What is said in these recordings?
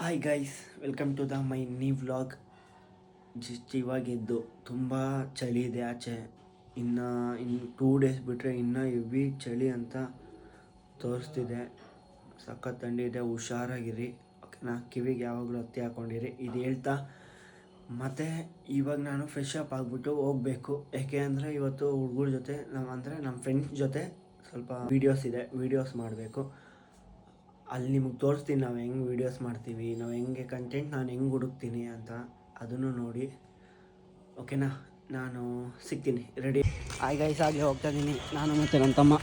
Hi guys, welcome to the my new vlog. ಇವಾಗ ಎದ್ದು ತುಂಬ ಚಳಿ ಇದೆ ಆಚೆ. ಇನ್ನು 2 ಡೇಸ್ ಬಿಟ್ಟರೆ ಇನ್ನೂ ಹೆವಿ ಚಳಿ ಅಂತ ತೋರಿಸ್ತಿದೆ. ಸಖತ್ ಥಂಡಿ ಇದೆ, ಹುಷಾರಾಗಿರಿ ಓಕೆನಾ. ಕಿವಿಗೆ ಯಾವಾಗಲೂ ಹತ್ತಿ ಹಾಕ್ಕೊಂಡಿರಿ ಇದು ಹೇಳ್ತಾ. ಮತ್ತು ಇವಾಗ ನಾನು ಫ್ರೆಶ್ ಅಪ್ ಆಗಿಬಿಟ್ಟು ಹೋಗಬೇಕು. ಯಾಕೆ ಅಂದರೆ ಇವತ್ತು ಹುಡುಗರ ಜೊತೆ ನಮ್ಮ ಫ್ರೆಂಡ್ಸ್ ಜೊತೆ ಸ್ವಲ್ಪ ವೀಡಿಯೋಸ್ ಮಾಡಬೇಕು. ಅಲ್ಲಿ ನಿಮಗೆ ತೋರಿಸ್ತೀನಿ ನಾವು ಹೆಂಗೆ ವೀಡಿಯೋಸ್ ಮಾಡ್ತೀವಿ, ನಾವು ಹೆಂಗೆ ಕಂಟೆಂಟ್ ನಾನು ಹೆಂಗೆ ಹುಡುಕ್ತೀನಿ ಅಂತ. ಅದನ್ನು ನೋಡಿ ಓಕೆನಾ. ನಾನು ಸಿಗ್ತೀನಿ, ರೆಡಿ. ಹಾಯ್ ಗೈಸ್, ಆಗಲೇ ಹೋಗ್ತಾ ಇದ್ದೀನಿ ನಾನು ಮತ್ತು ನನ್ನ ತಮ್ಮ.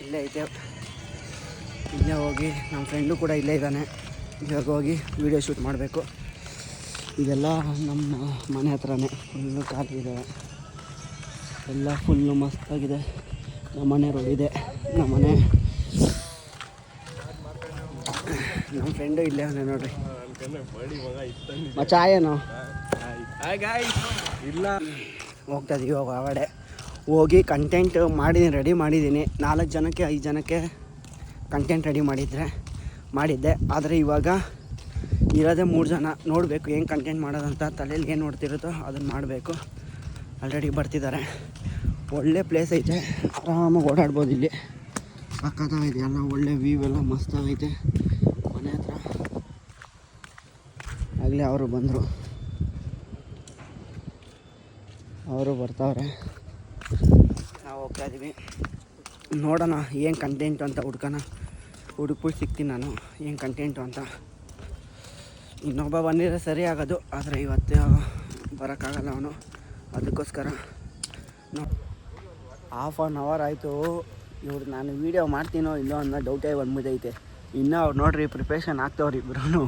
ಇಲ್ಲೇ ಹೋಗಿ ನಮ್ಮ ಫ್ರೆಂಡು ಕೂಡ ಇಲ್ಲೇ ಇದ್ದಾನೆ. ಇವಾಗ ಹೋಗಿ ವೀಡಿಯೋ ಶೂಟ್ ಮಾಡಬೇಕು. ಇದೆಲ್ಲ ನಮ್ಮ ಮನೆ ಹತ್ರನೇ ಫುಲ್ಲು ಖಾಲಿ ಇದೆ, ಎಲ್ಲ ಫುಲ್ಲು ಮಸ್ತಾಗಿದೆ. ನಮ್ಮ ಮನೆ ರೋಡ್ ಇದೆ, ನಮ್ಮ ಫ್ರೆಂಡು ಇಲ್ಲೇ ಅವನೇ ನೋಡ್ರಿ. ಮಚಾಯೇನು ಇಲ್ಲ, ಹೋಗ್ತಾ ಇದೀವಿ ಹೊರಗಡೆ. ಹೋಗಿ ಕಂಟೆಂಟ್ ರೆಡಿ ಮಾಡಿದ್ದೀನಿ. 4 ಜನಕ್ಕೆ 5 ಜನಕ್ಕೆ ಕಂಟೆಂಟ್ ರೆಡಿ ಮಾಡಿದ್ದೆ. ಆದರೆ ಇವಾಗ ಇರೋದೇ 3 ಜನ. ನೋಡಬೇಕು ಹೆಂಗೆ ಕಂಟೆಂಟ್ ಮಾಡೋದಂತ. ತಲೆಯಲ್ಲಿ ಏನು ನೋಡ್ತಿರುತ್ತೋ ಅದನ್ನು ಮಾಡಬೇಕು. ಆಲ್ರೆಡಿ ಬರ್ತಿದ್ದಾರೆ. ಒಳ್ಳೆ ಪ್ಲೇಸ್ ಐತೆ, ಆರಾಮಾಗಿ ಓಡಾಡ್ಬೋದು. ಇಲ್ಲಿ ಸಕ್ಕತ್ತಾಗೈತೆ, ಎಲ್ಲ ಒಳ್ಳೆ ವ್ಯೂ ಎಲ್ಲ ಮಸ್ತಾಗೈತೆ ಮನೆ ಹತ್ರ. ಆಗಲೇ ಅವರು ಬಂದರು, ಅವರು ಬರ್ತಾವ್ರೆ. ನಾವು ಹೋಗ್ತಾ ಇದ್ದೀವಿ. ನೋಡೋಣ ಏನು ಕಂಟೆಂಟು ಅಂತ ಹುಡುಕ್ಬಿಟ್ಟು ಸಿಗ್ತೀನಿ ನಾನು, ಏನು ಕಂಟೆಂಟು ಅಂತ. ಇನ್ನೊಬ್ಬ ಬಂದಿದ್ರೆ ಸರಿ ಆಗೋದು, ಆದರೆ ಇವತ್ತು ಬರೋಕ್ಕಾಗಲ್ಲ ಅವನು. ಅದಕ್ಕೋಸ್ಕರ ಹಾಫ್ ಆನ್ ಅವರ್ ಆಯಿತು. ಇವ್ರು ನಾನು ವೀಡಿಯೋ ಮಾಡ್ತೀನೋ ಇಲ್ಲೋ ಅನ್ನೋ ಡೌಟೇ ಬಂದ್ಬಿಟ್ಟೈತೆ. ಇನ್ನೂ ಅವ್ರು ನೋಡ್ರಿ ಪ್ರಿಪ್ರೇಷನ್ ಆಗ್ತವ್ರು ಇಬ್ಬರೂ.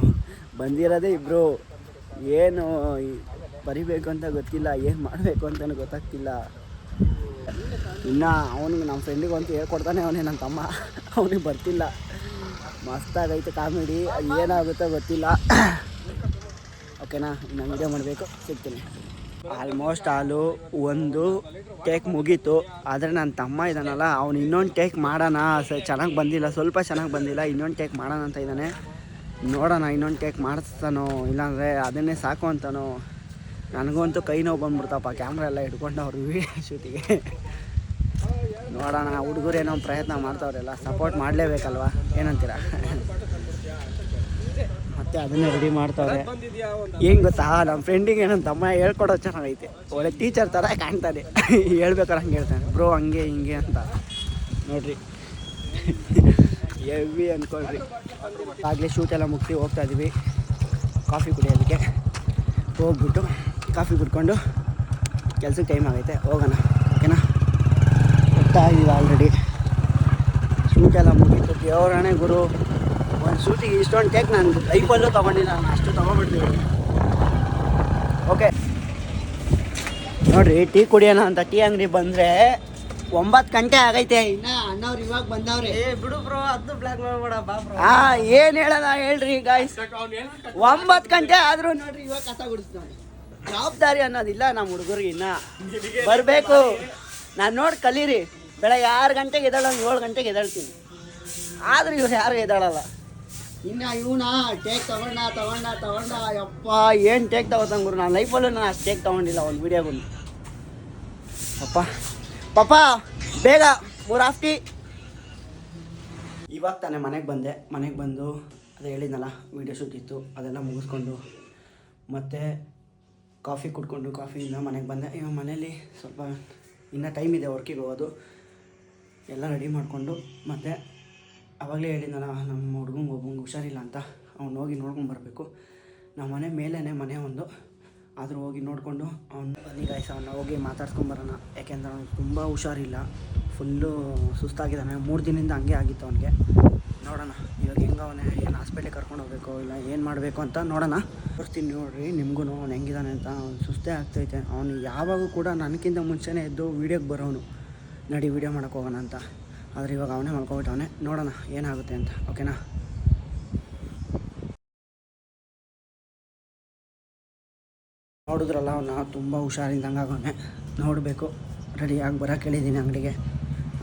ಬಂದಿರೋದೇ ಇಬ್ಬರು. ಏನು ಬರಿಬೇಕು ಅಂತ ಗೊತ್ತಿಲ್ಲ, ಏನು ಮಾಡಬೇಕು ಅಂತಲೂ ಗೊತ್ತಾಗ್ತಿಲ್ಲ. ಇನ್ನು ಅವನಿಗೆ ನಮ್ಮ ಫ್ರೆಂಡಿಗೆ ಅಂತೂ ಹೇಳ್ಕೊಡ್ತಾನೆ ಅವನೇ ನನ್ನ ತಮ್ಮ. ಅವನಿಗೆ ಬರ್ತಿಲ್ಲ. ಮಸ್ತಾಗೈತೆ ಕಾಮಿಡಿ, ಏನಾಗುತ್ತೋ ಗೊತ್ತಿಲ್ಲ. ಓಕೆನಾ, ಇನ್ನು ವೀಡಿಯೋ ಮಾಡಬೇಕು, ಸಿಗ್ತೀನಿ. ಆಲ್ಮೋಸ್ಟ್ ಒಂದು ಟೇಕ್ ಮುಗೀತು. ಆದರೆ ನನ್ನ ತಮ್ಮ ಇದ್ದಾನಲ್ಲ, ಅವನು ಇನ್ನೊಂದು ಟೇಕ್ ಮಾಡೋಣ, ಚೆನ್ನಾಗಿ ಬಂದಿಲ್ಲ, ಸ್ವಲ್ಪ ಚೆನ್ನಾಗಿ ಬಂದಿಲ್ಲ, ಇನ್ನೊಂದು ಟೇಕ್ ಮಾಡೋಣ ಅಂತ ಇದ್ದಾನೆ. ನೋಡೋಣ ಇನ್ನೊಂದು ಟೇಕ್ ಮಾಡಿಸ್ತಾನೋ ಇಲ್ಲಾಂದರೆ ಅದನ್ನೇ ಸಾಕು ಅಂತಾನೋ. ನನಗಂತೂ ಕೈ ನೋವು ಬಂದ್ಬಿಡ್ತಪ್ಪ ಕ್ಯಾಮ್ರಾ ಎಲ್ಲ ಹಿಡ್ಕೊಂಡು ಅವ್ರು ವೀಡಿಯೋ ಶೂಟಿಗೆ. ನೋಡೋಣ, ಹುಡುಗರು ಏನೋ ಪ್ರಯತ್ನ ಮಾಡ್ತಾವ್ರೆಲ್ಲ, ಸಪೋರ್ಟ್ ಮಾಡಲೇಬೇಕಲ್ವ, ಏನಂತೀರ? ಮತ್ತು ಅದನ್ನೇ ರೆಡಿ ಮಾಡ್ತಾವ್ರೆ. ಏನು ಗೊತ್ತಾ, ನಮ್ಮ ಫ್ರೆಂಡಿಗೆ ನನ್ನ ತಮ್ಮ ಹೇಳ್ಕೊಡೋ ಚೆನ್ನಾಗೈತೆ. ಒಳ್ಳೆ ಟೀಚರ್ ಥರ ಕಾಣ್ತಾನೆ. ಹೇಳ್ಬೇಕಾರೆ ಹಂಗೆ ಹೇಳ್ತಾನೆ, ಬ್ರೋ ಹಂಗೆ ಹಿಂಗೆ ಅಂತ. ನೋಡ್ರಿ ಹೆವಿ ಅಂದ್ಕೊಳ್ರಿ. ಆಗಲೇ ಶೂಟೆಲ್ಲ ಮುಗಿಸಿ ಹೋಗ್ತಾ ಇದ್ದೀವಿ ಕಾಫಿ ಕುಡಿಯೋದಕ್ಕೆ. ಹೋಗ್ಬಿಟ್ಟು ಕಾಫಿ ಕುಡ್ಕೊಂಡು ಕೆಲ್ಸಕ್ಕೆ ಟೈಮ್ ಆಗೈತೆ, ಹೋಗೋಣ ಓಕೆನಾ. ಹೋಗ್ತಾ ಇದ್ದೀವಿ. ಆಲ್ರೆಡಿ ಶೂಟೆಲ್ಲ ಮುಗೀತು. ದೇವರಾಣೆ ಗುರು, ಒಂದು ಶೂಟಿಗೆ ಇಷ್ಟೊಂದು ಟೇಕ್ ನಾನು ಲೈಫಲ್ಲೂ ತೊಗೊಂಡಿಲ್ಲ. ನಾನು ಅಷ್ಟು ತೊಗೊಂಡ್ಬಿಡ್ತೀವಿ. ಓಕೆ ನೋಡಿರಿ, ಟೀ ಕುಡಿಯೋಣ ಅಂತ ಟೀ ಅಂಗಡಿ ಬಂದರೆ 9 ಗಂಟೆ ಆಗೈತೆ. ಇನ್ನು ಅಣ್ಣವ್ರು ಇವಾಗ ಬಂದವ್ರೆ. ಬಿಡು ಬ್ರೋ, ಅದು ಬ್ಲ್ಯಾಕ್ ಮಾಡಬೇಡ ಬಾ ಬ್ರೋ. ಏನು ಹೇಳೋಣ ಹೇಳ್ರಿ ಗಾಯ್ಸ್, 9 ಗಂಟೆ ಆದರೂ ನೋಡ್ರಿ ಇವಾಗ ಕಸ ಗುಡಿಸ್ತಾನೆ. ಜವಾಬ್ದಾರಿ ಅನ್ನೋದಿಲ್ಲ ನಮ್ಮ ಹುಡುಗರಿಗೆ. ಇನ್ನು ಬರಬೇಕು. ನಾನು ನೋಡಿ ಕಲೀರಿ. ಬೆಳಗ್ಗೆ 6 ಗಂಟೆಗೆ ಎದ್ದೇಳೋದು, 7 ಗಂಟೆಗೆ ಎದ್ದೇಳ್ತೀನಿ. ಆದರೂ ಇವ್ರು ಯಾರು ಎದ್ದೇಳಲ್ಲ. ಇನ್ನು ಇವನ ಟೇಕ್ ತಗೊಂಡ ಯಪ್ಪ ಏನು ಟೇಕ್ ತಗೋತಂಗೆ ಗುರು. ನಾನು ಲೈಫಲ್ಲೂ ನಾನು ಅಷ್ಟು ಟೇಕ್ ತೊಗೊಂಡಿಲ್ಲ ಒಂದು ವೀಡಿಯೋಗೂ. ಪಾಪ ಬೇಗ 3 ಆಫ್ಟಿ. ಇವಾಗ ತಾನೇ ಮನೆಗೆ ಬಂದು ಅದೇ ಹೇಳಿದ್ನಲ್ಲ, ವೀಡಿಯೋ ಶೂಟ್ ಇತ್ತು, ಅದೆಲ್ಲ ಮುಗಿಸ್ಕೊಂಡು ಮತ್ತು ಕಾಫಿ ಕುಡ್ಕೊಂಡು ಕಾಫಿಯಿಂದ ಮನೆಗೆ ಬಂದೆ. ಇವಾಗ ಮನೇಲಿ ಸ್ವಲ್ಪ ಇನ್ನೂ ಟೈಮ್ ಇದೆ ವರ್ಕಿಗೆ ಹೋಗೋದು. ಎಲ್ಲ ರೆಡಿ ಮಾಡಿಕೊಂಡು ಮತ್ತು ಆವಾಗಲೇ ಹೇಳಿದ್ನಲ್ಲ, ನಮ್ಮ ಹುಡುಗಂಗೆ ಹುಷಾರಿಲ್ಲ ಅಂತ, ಅವ್ನು ಹೋಗಿ ನೋಡ್ಕೊಂಡು ಬರಬೇಕು. ನಮ್ಮ ಮನೆ ಮೇಲೇ ಮನೆ ಒಂದು, ಆದರೂ ಹೋಗಿ ನೋಡಿಕೊಂಡು ಅವ್ನು ಬನ್ನಿ ಗಾಯ್ಸ್, ಅವನ್ನ ಹೋಗಿ ಮಾತಾಡ್ಸ್ಕೊಂಬರೋಣ. ಯಾಕೆಂದ್ರೆ ಅವ್ನಿಗೆ ತುಂಬ ಹುಷಾರಿಲ್ಲ, ಫುಲ್ಲು ಸುಸ್ತಾಗಿದ್ದಾನೆ. 3 ದಿನದಿಂದ ಹಂಗೆ ಆಗಿತ್ತು ಅವನಿಗೆ. ನೋಡೋಣ ಇವಾಗ ಹೆಂಗೆ ಅವನೇ, ಏನು ಹಾಸ್ಪಿಟ್ಲಿಗೆ ಕರ್ಕೊಂಡು ಹೋಗಬೇಕು ಇಲ್ಲ ಏನು ಮಾಡಬೇಕು ಅಂತ ನೋಡೋಣ. ತೋರಿಸ್ತೀನಿ ನೋಡಿರಿ ನಿಮಗೂ ಅವ್ನು ಹೆಂಗಿದ್ದಾನೆ ಅಂತ. ಅವ್ನು ಸುಸ್ತೇ ಆಗ್ತೈತೆ. ಅವನು ಯಾವಾಗೂ ಕೂಡ ನನಗಿಂತ ಮುಂಚೆನೇ ಎದ್ದು ವೀಡಿಯೋಗೆ ಬರೋನು, ನಡಿ ವೀಡಿಯೋ ಮಾಡೋಕ್ಕೆ ಹೋಗೋಣ ಅಂತ. ಆದರೆ ಇವಾಗ ಅವನೇ ಮಾಡ್ಕೊಬಿಟ್ಟವನೇ. ನೋಡೋಣ ಏನಾಗುತ್ತೆ ಅಂತ ಓಕೆನಾ. ನೋಡಿದ್ರಲ್ಲ, ಅವನ್ನ ತುಂಬ ಹುಷಾರಿಂದಂಗೆ ಆಗೋನೆ. ನೋಡಬೇಕು, ರೆಡಿಯಾಗಿ ಬರೋಕ್ಕೆ ಹೇಳಿದ್ದೀನಿ ಅಂಗಡಿಗೆ.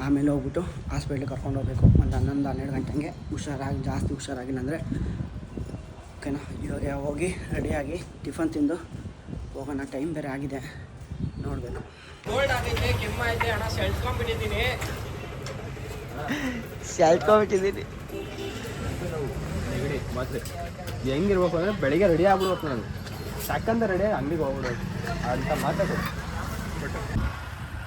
ಆಮೇಲೆ ಹೋಗ್ಬಿಟ್ಟು ಹಾಸ್ಪಿಟ್ಲಿಗೆ ಕರ್ಕೊಂಡು ಹೋಗಬೇಕು. ಒಂದು 11-12 ಗಂಟೆಗೆ ಜಾಸ್ತಿ ಹುಷಾರಾಗಿಲ್ಲ ಅಂದರೆ ಓಕೆನಾ, ಇವಾಗ ಹೋಗಿ ರೆಡಿಯಾಗಿ ಟಿಫನ್ ತಿಂದು ಹೋಗೋಣ. ಟೈಮ್ ಬೇರೆ ಆಗಿದೆ, ನೋಡಬೇಕು. ಕೋಲ್ಡ್ ಆಗೈತೆ, ಕೆಮ್ಮ ಐತೆ ಅಣ್ಣ, ಸೆಳ್ಸ್ಕೊಂಡ್ಬಿಟ್ಟಿದ್ದೀನಿ. ಮತ್ತೆ ಹೆಂಗಿರ್ಬೇಕು ಅಂದರೆ ಬೆಳಿಗ್ಗೆ ರೆಡಿ ಆಗ್ಬಿಡ್ಬೇಕು ನಾನು, ಸಕ್ಕಂದ ರೆಡಿ ಅಂಗಡಿಗೆ ಹೋಗ್ಬಿಡೋದು ಅಂತ ಮಾತಾಡೋದು.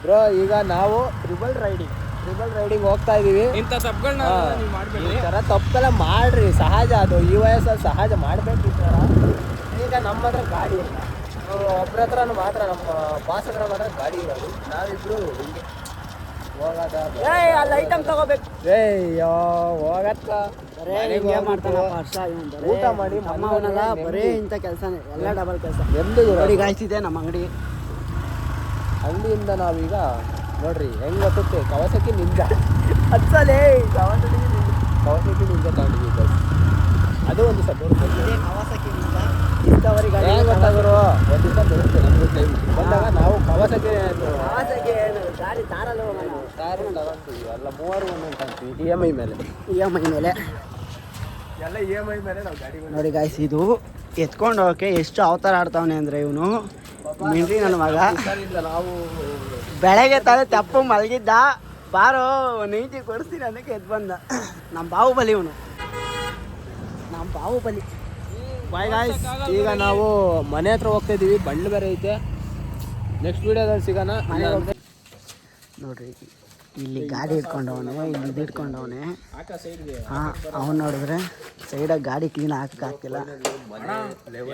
ಬ್ರೋ, ಈಗ ನಾವು ಟ್ರಿಬಲ್ ರೈಡಿಂಗ್ ಹೋಗ್ತಾ ಇದೀವಿ. ಇಂಥ ತಪ್ಪುಗಳನ್ನ ನೀವು ಮಾಡಬೇಡಿ. ಈ ಥರ ತಪ್ಪೆಲ್ಲ ಮಾಡ್ರಿ, ಸಹಜ ಅದು. ಈ ವಯಸ್ಸಲ್ಲಿ ಸಹಜ ಮಾಡಬೇಕು ಈ ಥರ. ಈಗ ನಮ್ಮ ಹತ್ರ ಗಾಡಿ ಇಲ್ಲ, ಒಬ್ಬರ ಹತ್ರ ಮಾತ್ರ, ನಮ್ಮ ಬಾಸ್ ಹತ್ರ ಮಾತ್ರ ಗಾಡಿ ಇರೋದು. ನಾವಿಬ್ರು ಹೋಗೋದ ಅಲ್ಲಿ ಐಟಮ್ ತಗೋಬೇಕು. ಹೋಗತ್ತ ಊಟ ಮಾಡಿ ಬರೀ ಇಂಥ ಕೆಲಸನೇ, ಎಲ್ಲ ಡಬಲ್ ಕೆಲಸ. ನೋಡಿ ಗಾಯ್ತಿದೆ ನಮ್ಮ ಅಂಗಡಿಯಿಂದ ನಾವೀಗ ನೋಡ್ರಿ ಹೆಂಗ್ ಗೊತ್ತುತ್ತೆ, ಕವಾಸಕಿ ನಿಂಜಾ ಹತ್ಸಲೇ, ಕವಾಸಕಿ ನಿಂಜಾ ತಗೊಂಡಿದ್ದೀವಿ. ಅದು ಒಂದು ಸಪೋರ್ಟ್ ಕವಾಸಕಿ ನಿಂಜಾ ಇಷ್ಟವರೆಗೆ ಗೊತ್ತಾಗರು ಒಂದು ದಿವಸ ಬರುತ್ತೆ ನಮ್ಗೆ ಟೈಮ್ ಬಂದಾಗ ನಾವು ಕವಾಸಕಿ ಗಾಡಿ ತಾರಲ್ಲ ತಗೊಂತೀವಿ. ಎಲ್ಲ ಮೂವರು ಒಂದೊಂದು ಅಂತೀವಿ ಇ ಎಮ್ ಐ ಮೇಲೆ ಎಲ್ಲ ಇ ಎಮ್ ಐ ಮೇಲೆ ನಾವು ಗಾಡಿ. ನೋಡಿ ಗಾಯ್ಸ್, ಇದು ಎತ್ಕೊಂಡು ಹೋಗೋಕೆ ಎಷ್ಟು ಅವತಾರ ಆಡ್ತಾವನೆ ಅಂದರೆ ಇವನು ಮಿಂಡ್ರಿ ನನ್ನ ಮಗ. ನಾವು ಬೆಳಗ್ಗೆ ತಾನೇ ತಪ್ಪು ಮಲಗಿದ್ದ, ಬಾರೋ ನೀತಿ ಕೊಡಿಸ್ತೀನಿ ಅದಕ್ಕೆ ಎದ್ದು ಬಂದ. ನಮ್ಮ ಬಾಹುಬಲಿ ಇವನು, ನಮ್ಮ ಬಾಹುಬಲಿ. ಬಾಯ್ ಗಾಯ್ಸ್, ಈಗ ನಾವು ಮನೆ ಹತ್ರ ಹೋಗ್ತಾ ಇದ್ದೀವಿ. ಬಂಡ್ಲು ಬೇರೆ ಐತೆ. ನೆಕ್ಸ್ಟ್ ವೀಡಿಯೋದಲ್ಲಿ ಸಿಗೋಣ. ನೋಡ್ರಿ, ಇಲ್ಲಿ ಗಾಡಿ ಇಟ್ಕೊಂಡವನೆ, ಇಲ್ಲಿ ಇದು ಇಟ್ಕೊಂಡವನೆ. ಹಾಂ, ಅವ್ನು ನೋಡಿದ್ರೆ ಸೈಡಾಗಿ ಗಾಡಿ ಕ್ಲೀನ್ ಹಾಕಕ್ಕಾಗ್ತಿಲ್ಲ.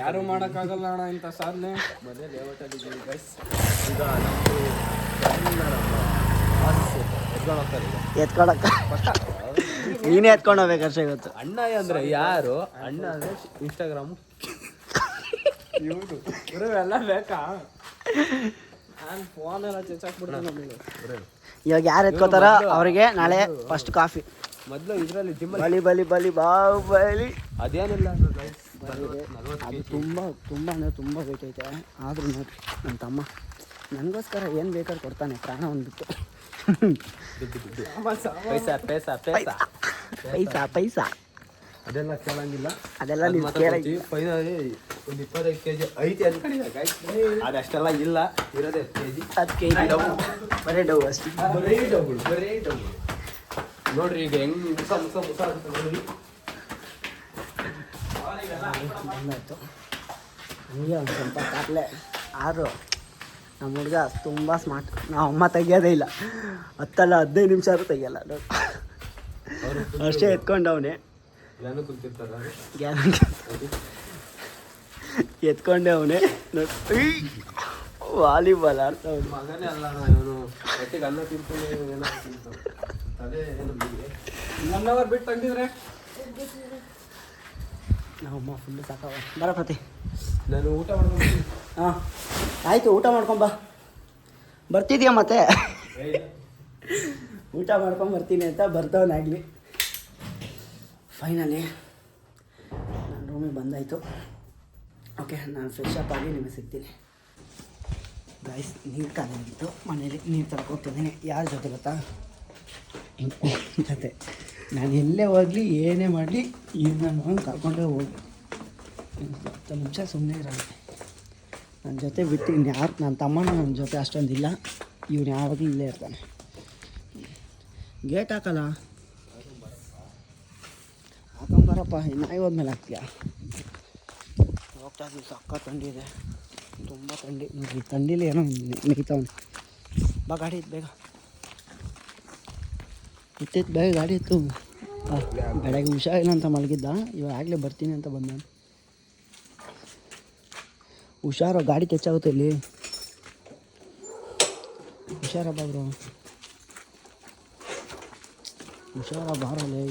ಯಾರು ಮಾಡೋಕ್ಕಾಗಲ್ಲ ಅಣ್ಣ ಇಂಥ ಸಾಧನೆ. ಮನೆ ಲೇಔಟಲ್ಲಿದ್ದೀವಿ ಗೈಸ್. ಈಗ ಎತ್ಕೊಳಕ್ಕ ನೀನೇ ಎತ್ಕೊಂಡು ಹೋಗ್ಬೇಕಷ್ಟೇ ಇವತ್ತು. ಅಣ್ಣ ಅಂದ್ರೆ ಯಾರು? ಅಣ್ಣ ಅಂದ್ರೆ ಇನ್ಸ್ಟಾಗ್ರಾಮು ಇವರು ಎಲ್ಲ ಬೇಕಾ? ನಾನು ಫೋನೆಲ್ಲ ಚೆಚ್ಚಾಕ್ಬಿಡ್ತೀನಿ. ಇವಾಗ ಯಾರು ಎತ್ಕೋತಾರ ಅವರಿಗೆ ನಾಳೆ ಫಸ್ಟ್ ಕಾಫಿ. ಮೊದಲು ಇದರಲ್ಲಿ ಬಲಿ ಬಾಹುಬಲಿ ಅದೇನಿಲ್ಲ ಅದು ತುಂಬ ಅಂದರೆ ತುಂಬ ಬೇಕೈತೆ. ಆದರೂ ನೋಡ್ರಿ ನನ್ನ ತಮ್ಮ ನನಗೋಸ್ಕರ ಏನು ಬೇಕಾದ್ರೂ ಕೊಡ್ತಾನೆ, ಪ್ರಾಣ ಒಂದ್ಬಿಟ್ಟು. ಪೈಸಾ ಅದೆಲ್ಲ ಕೇಳಂಗಿಲ್ಲ, ಅದೆಲ್ಲ ನೀವು ಕೇಳಿ. ಫೈನಲಿ ಒಂದು 25 kg ಐತಿ ಅನ್ಕೊಂಡಿದ್ದೆ. ಅದಷ್ಟೆಲ್ಲ ಇಲ್ಲ, ಇರೋದೇ 10 kg ಬರೀ ಡವ್ ಅಷ್ಟೇ. ಬರೀ ಡಬಲ್ ನೋಡ್ರಿ. ಈಗ ಹೆಂಗ್ ಮುಸ ನೋಡ್ರಿ. ಬಂದಾಯ್ತು ಹಂಗೆ ಒಂದು ಸ್ವಲ್ಪ ಕಾಟ್ಲೆ. ಆದರೂ ನಮ್ಮ ಹುಡುಗ ತುಂಬ ಸ್ಮಾರ್ಟ್. ನಾವು ಅಮ್ಮ ತೆಗಿಯೋದೇ ಇಲ್ಲ, 10 ಅಲ್ಲ 15 ನಿಮಿಷ ಆದರೂ ತೆಗಿಯಲ್ಲ. ಅಷ್ಟೇ ಎತ್ಕೊಂಡವನೇ, ಎತ್ಕೊಂಡೆ ಅವನೇ. ವಾಲಿಬಾಲ್ ಆಡ್ತಾವ್ ಮಗನೇ ಅಲ್ಲ ಇವನು. ಒಟ್ಟಿಗೆ ಅನ್ನ ತಿಂತಾನೆ, ಒನ್ ಅವರ್ ಬಿಟ್ಟು ತಂದಿದ್ರೆ ನಾವಮ್ಮ ಫುಲ್ಲು ಸಾಕವ. ಬರ ಪ್ರತಿ, ನಾನು ಊಟ ಮಾಡ್ಕೊಂಡು. ಹಾಂ ಆಯಿತು, ಊಟ ಮಾಡ್ಕೊಂಬ. ಬರ್ತಿದ್ಯಾ ಮತ್ತೆ? ಊಟ ಮಾಡ್ಕೊಂಡು ಬರ್ತೀನಿ ಅಂತ ಬರ್ತಾವನಾಗಲಿ. ಫೈನಲಿ ನನ್ನ ರೂಮಿಗೆ ಬಂದಾಯಿತು. ಓಕೆ, ನಾನು ಫ್ರೆಶ್ ಅಪ್ ಆಗಿ ನಿಮಗೆ ಸಿಗ್ತೀನಿ. ಗೈಸ್, ನೀರು ಖಾಲಿಯಾಗಿತ್ತು, ಮನೇಲಿ ನೀರು ತರ್ಕೊತಿದ್ದೀನಿ. ಯಾರ ಜೊತೆ ಗೊತ್ತಾ? ಜೊತೆ. ನಾನು ಎಲ್ಲೇ ಹೋಗಲಿ ಏನೇ ಮಾಡಲಿ ಈಗ ನನ್ನ ಕರ್ಕೊಂಡೇ ಹೋಗಿ 10 ನಿಮಿಷ ಸುಮ್ಮನೆ ಇರಲ್ಲ. ನನ್ನ ಜೊತೆ ಬಿಟ್ಟು ಇನ್ಯಾರು, ನನ್ನ ತಮ್ಮನೂ ನನ್ನ ಜೊತೆ ಅಷ್ಟೊಂದಿಲ್ಲ. ಇವನು ಯಾವಾಗಲೂ ಇಲ್ಲೇ ಇರ್ತಾನೆ. ಗೇಟ್ ಹಾಕಲ್ಲ, ಹಾಕೊಂಬರಪ್ಪ. ನಾಯಿ ಹೋದ್ಮೇಲೆ ಹಾಕ್ತೀಯಾ? ಹೋಗ್ತಾ ಇದ್ದೀವಿ, ಸಕ್ಕ ಥಂಡಿ ಇದೆ, ತುಂಬ ಥಂಡಿ. ನೋಡಿರಿ, ಥಂಡಿಲಿ ಏನೋ ನೆಗಿತಾವನು. ಬಾ, ಗಾಡಿ ಇತ್ತು ಬೇಗ, ಇತ್ತಿತ್ತು ಬೇಗ ಗಾಡಿ ಇತ್ತು. ಬೆಳಗ್ಗೆ ಹುಷಾರಿಲ್ಲ ಅಂತ ಮಲಗಿದ್ದ, ಇವಾಗ ಆಗಲೇ ಬರ್ತೀನಿ ಅಂತ ಬಂದ. ಹುಷಾರು, ಗಾಡಿ ಕೆಚ್ಚಾಗುತ್ತೆ ಇಲ್ಲಿ. ಹುಷಾರಪ್ಪ ಬ್ರೋ, ಹುಷಾರ ಬಾರಲ್ಲೇ.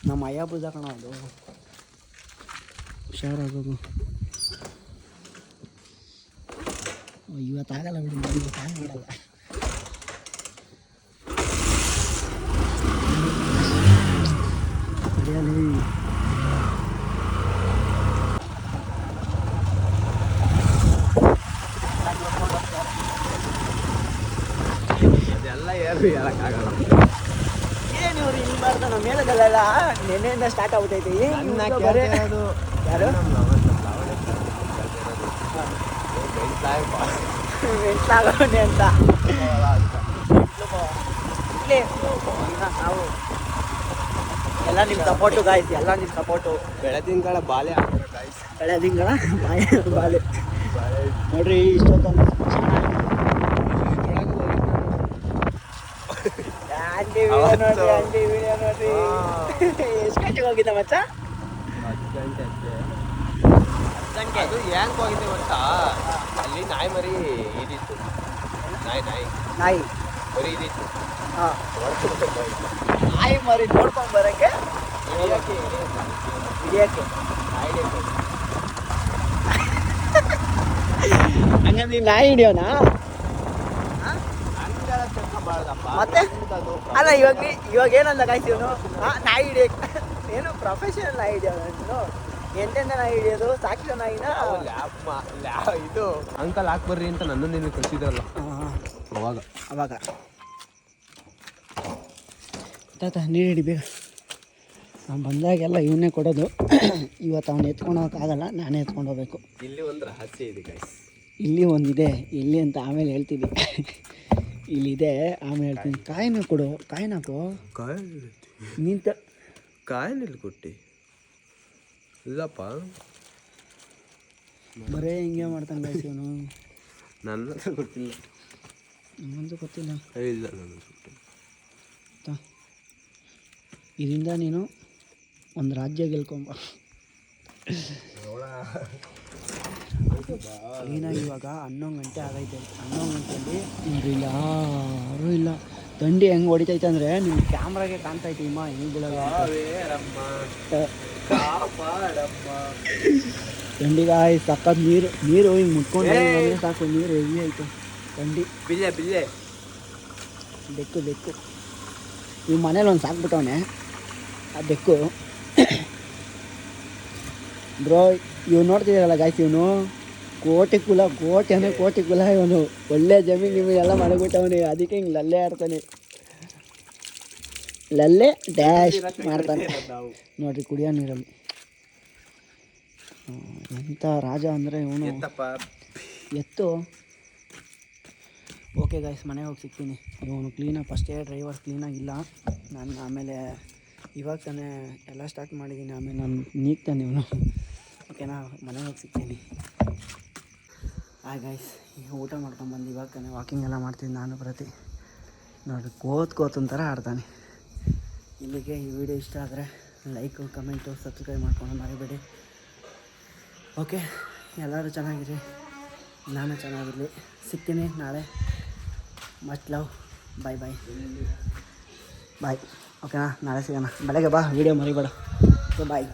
ನಮ್ಮ ಅಯ್ಯ ಬುಜ ಕಣ ಅದು. ಹುಷಾರಾಗೋದು. ಇವತ್ತಾಗಲ್ಲ ಬಿಡಿ, ಇವತ್ತಾಗಲ್ಲ. ಅದೆಲ್ಲ ಏನು ಹೇಳಕ್ಕಾಗಲ್ಲ. ಏನು ಇವ್ರು ಹಿಂಗೆ ಮಾಡ್ತಾನೆ? ಮೇಲದಲ್ಲ, ನೆನೆಯಿಂದ ಸ್ಟಾರ್ಟ್ ಆಗ್ಬಿಟ್ಟೈತೆ. ಅದು ಯಾರು ಮೆಂಟ್ಲಾಗೋನೆ ಅಂತ ಇಲ್ಲಿ ನಾವು ಎಲ್ಲ ನಿಮ್ಮ ಸಪೋರ್ಟು ಗಾಯ್ಸ್, ಎಲ್ಲ ನಿಮ್ಮ ಸಪೋರ್ಟು. ಬೆಳೆದಿಂಗಳ ಬಾಲೆ ಬೆಳೆದಿಂಗಳ ಬಾಲೆ ನೋಡ್ರಿ ಇಷ್ಟೊತ್ತೊಂದು ಆಂಟಿ ವಿಡಿಯೋ ನೋಡ್ರಿ ಎಷ್ಟು ಗಂಟೆಗೆ ಹೋಗಿದ್ದ ಮಚ್ಚ? 10 ಗಂಟೆ ಅಷ್ಟೇ. 10 ಗಂಟೆ. ಅದು ಹೆಂಗ್ ಹೋಗಿದ್ದೆ ಗೊತ್ತಾ, ಅಲ್ಲಿ ನಾಯಿ ಮರಿ ಇದಿತ್ತು, ನಾಯಿ ನಾಯಿ ಮರಿ ಇದಿತ್ತು. ಹಾಂ, ನಾಯಿ ಮರಿ ನೋಡ್ಕೊಂಡು ಬರೋಕ್ಕೆ ಹಿಡಿಯೋಕ್ಕೆ ಹಂಗಂದ್ರೆ ನೀನು ನಾಯಿ ಹಿಡಿಯೋಣ ಮತ್ತೆ? ಅಲ್ಲ ಇವಾಗ ಏನಂದ ಕಾಯ್ತೀವನು ನಾಯಿ ಹಿಡಿಯೋಕ್ಕೆ, ಏನು ಪ್ರೊಫೆಷನಲ್ ನಾಯಿ ಹಿಡಿಯೋದು ನೀನು? ಎಂತೆಂತ ನಾಯಿ ಹಿಡಿಯೋದು? ಸಾಕಿರೋ ನಾಯಿನ ಇದು ಅಂಕಲ್ ಹಾಕ್ ಬರ್ರಿ ಅಂತ ನನ್ನ ನಿನ್ನ ಕಳಿಸಿದ್ರಲ್ಲ ಅವಾಗ ತಾತ ನೀರು ಹಿಡಿ ಬೇಗ. ನಾನು ಬಂದಾಗೆಲ್ಲ ಇವನ್ನೇ ಕೊಡೋದು. ಇವತ್ತು ಅವನು ಎತ್ಕೊಂಡು ಹೋಗೋಕ್ಕಾಗಲ್ಲ, ನಾನೇ ಎತ್ಕೊಂಡು ಹೋಗ್ಬೇಕು. ಇಲ್ಲಿ ಒಂದು ರಹಸ್ಯ ಇದೆ ಗೈಸ್. ಇಲ್ಲಿ ಒಂದಿದೆ, ಇಲ್ಲಿ ಅಂತ ಆಮೇಲೆ ಹೇಳ್ತೀನಿ. ಇಲ್ಲಿದೆ ಆಮೇಲೆ ಹೇಳ್ತೀನಿ. ಕಾಯಿನ ಕೊಡು, ಕಾಯಿನ ಹಾಕು. ನಿಂತ ಕಾಯಿನಲ್ಲಿ ಕೊಟ್ಟಿ ಇಲ್ಲಪ್ಪ, ಬರೇ ಹಿಂಗೆ ಮಾಡ್ತಾನೆ ಗಾಯ್ಸ್ ಇವನು. ನನ್ನ ಗೊತ್ತಿಲ್ಲ, ನನ್ನಂತೂ ಗೊತ್ತಿಲ್ಲ. ಇಲ್ಲ ನನ್ನ ಇದರಿಂದ ನೀನು ಒಂದು ರಾಜ್ಯ ಗೆಲ್ಕೊಂಬ. ಕ್ಲೀನಾಗಿ ಇವಾಗ 11 ಗಂಟೆ ಆಗೈತೆ. 11 ಗಂಟೆಯಲ್ಲಿ ಇವ್ರು ಯಾರೂ ಇಲ್ಲ. ಥಂಡಿ ಹೆಂಗೆ ಹೊಡಿತೈತೆ ಅಂದರೆ ನಿಮ್ಮ ಕ್ಯಾಮ್ರಾಗೆ ಕಾಣ್ತೈತೆ ಇಮ್ಮ ಹೆಂಗೆ ಬೀಳೋದು. ಥಂಡಿಗಾಯ್ ಸಕ್ಕತ್ ನೀರು ಹಿಂಗೆ ಮುಟ್ಕೊಂಡು ಸಾಕು, ನೀರು ಹೆವಿ ಆಯಿತು. ಥಂಡಿ ಬಿಲ್ಲೆ ಬೆಕ್ಕು ಇವ್ ಮನೇಲಿ ಒಂದು ಸಾಕ್ಬಿಟ್ಟವನೆ ಆ ಬೆಕ್ಕು. ಬ್ರೋ ಇವ್ ನೋಡ್ತಿದ್ದೀರಲ್ಲ ಗಾಯ್ಸ್, ಇವನು ಕೋಟಿ ಕುಲ ಇವನು. ಒಳ್ಳೆ ಜಮೀನು ಎಲ್ಲ ಮಾಡಿಬಿಟ್ಟವನು, ಅದಕ್ಕೆ ಹಿಂಗೆ ಲಲ್ಲೆ ಆಡ್ತಾನೆ. ಲಲ್ಲೆ ಡ್ಯಾಶ್ ಮಾಡ್ತಾನೆ ನೋಡ್ರಿ ಕುಡಿಯೋ ನೀರಲ್ಲಿ. ಎಂಥ ರಾಜ ಅಂದರೆ ಇವನು. ಎತ್ತು. ಓಕೆ ಗಾಯ್ಸ್, ಮನೆಗೆ ಹೋಗಿ ಸಿಗ್ತೀನಿ. ಇವನು ಕ್ಲೀನಾಗಿ ಫಸ್ಟೇ ಡ್ರೈವರ್ ಕ್ಲೀನಾಗಿಲ್ಲ. ನಾನು ಆಮೇಲೆ ಇವಾಗ ತಾನೇ ಎಲ್ಲ ಸ್ಟಾರ್ಟ್ ಮಾಡಿದ್ದೀನಿ, ಆಮೇಲೆ ನಾನು ನೀಗ್ತಾನೆ ಇವನು. ಓಕೆನಾ, ಮನೆಗೆ ಹೋಗಿ ಸಿಗ್ತೀನಿ. ಗಾಯ್ಸ್, ಈಗ ಊಟ ಮಾಡ್ಕೊಂಬಂದು ಇವಾಗ ತಾನೇ ವಾಕಿಂಗ್ ಎಲ್ಲ ಮಾಡ್ತೀನಿ ನಾನು ಪ್ರತಿ. ನೋಡಿ ಕೋತ್ ಆಡ್ತಾನೆ. ಇಲ್ಲಿಗೆ ಈ ವಿಡಿಯೋ ಇಷ್ಟ ಆದರೆ ಲೈಕು, ಕಮೆಂಟು, ಸಬ್ಸ್ಕ್ರೈಬ್ ಮಾಡ್ಕೊಂಡು ಮರಿಬೇಡಿ. ಓಕೆ, ಎಲ್ಲರೂ ಚೆನ್ನಾಗಿರಿ, ನಾನು ಚೆನ್ನಾಗಿರಲಿ. ಸಿಗ್ತೀನಿ ನಾಳೆ. Much love. ಬಾಯ್. ಓಕೆನಾ, ನಾಳೆ ಸಿಗೋಣ. ಬೆಳಗ್ಗೆ ಬಾ, ವಿಡಿಯೋ ಮರಿಬೇಡ. ಬಾಯ್.